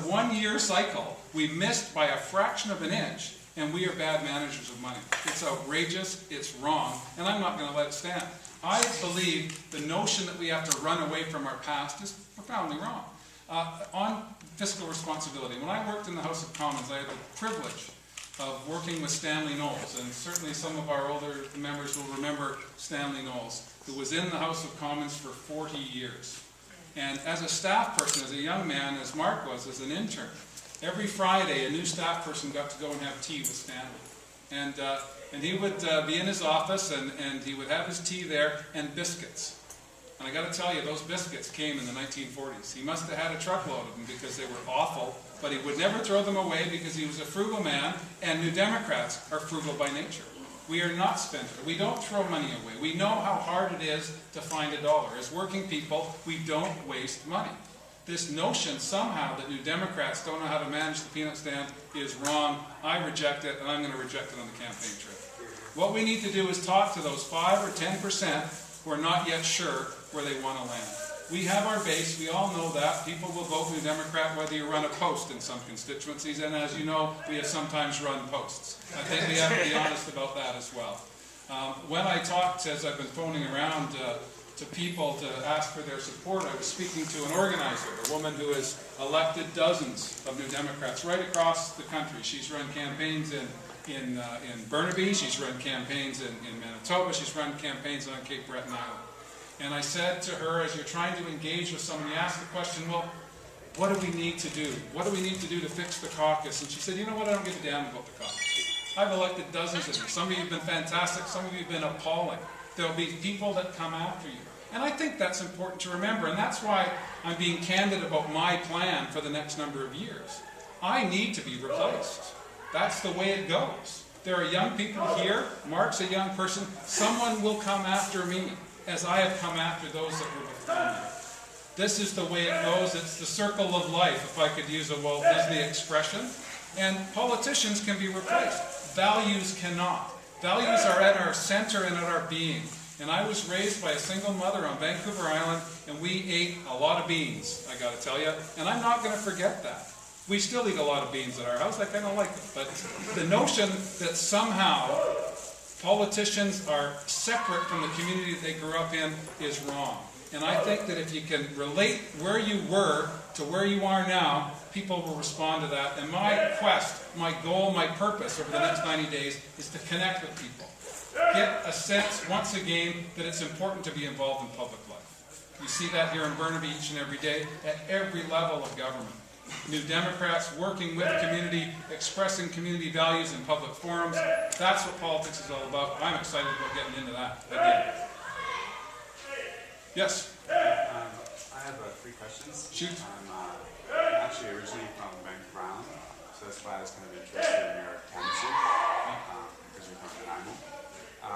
1-year cycle, we missed by a fraction of an inch, and we are bad managers of money. It's outrageous, it's wrong, and I'm not going to let it stand. I believe the notion that we have to run away from our past is profoundly wrong. On fiscal responsibility, when I worked in the House of Commons, I had the privilege of working with Stanley Knowles, and certainly some of our older members will remember Stanley Knowles, who was in the House of Commons for 40 years. And as a staff person, as a young man, as Mark was, as an intern, every Friday a new staff person got to go and have tea with Stanley. And he would be in his office, and he would have his tea there, and biscuits. And I got to tell you, those biscuits came in the 1940s. He must have had a truckload of them because they were awful, but he would never throw them away because he was a frugal man, and New Democrats are frugal by nature. We are not spenders. We don't throw money away. We know how hard it is to find a dollar. As working people, we don't waste money. This notion somehow that New Democrats don't know how to manage the peanut stand is wrong. I reject it, and I'm going to reject it on the campaign trail. What we need to do is talk to those 5 or 10% who are not yet sure where they want to land. We have our base. We all know that. People will vote New Democrat whether you run a post in some constituencies, and as you know, we have sometimes run posts. I think we have to be honest about that as well. When I talked, as I've been phoning around to people to ask for their support, I was speaking to an organizer, a woman who has elected dozens of New Democrats right across the country. She's run campaigns in Burnaby, she's run campaigns in Manitoba, she's run campaigns on Cape Breton Island. And I said to her, as you're trying to engage with someone, you ask the question, well, what do we need to do? What do we need to do to fix the caucus? And she said, you know what, I don't give a damn about the caucus. I've elected dozens of you. Some of you have been fantastic, some of you have been appalling. There'll be people that come after you. And I think that's important to remember, and that's why I'm being candid about my plan for the next number of years. I need to be replaced. That's the way it goes. There are young people here, Mark's a young person, someone will come after me, as I have come after those that were before me. This is the way it goes. It's the circle of life, if I could use a Walt Disney expression. And politicians can be replaced. Values cannot. Values are at our center and at our being. And I was raised by a single mother on Vancouver Island, and we ate a lot of beans, I got to tell you. And I'm not going to forget that. We still eat a lot of beans at our house. I kind of like it. But the notion that somehow politicians are separate from the community that they grew up in is wrong. And I think that if you can relate where you were to where you are now, people will respond to that. And my quest, my goal, my purpose over the next 90 days is to connect with people. Get a sense, once again, that it's important to be involved in public life. You see that here in Burnaby each and every day, at every level of government. New Democrats working with community, expressing community values in public forums. That's what politics is all about. I'm excited about getting into that again. Yes? I have 3 questions. Shoot. I'm actually originally from Vancouver Island, so that's why I was kind of interested in your candidacy, because you're from Nanaimo.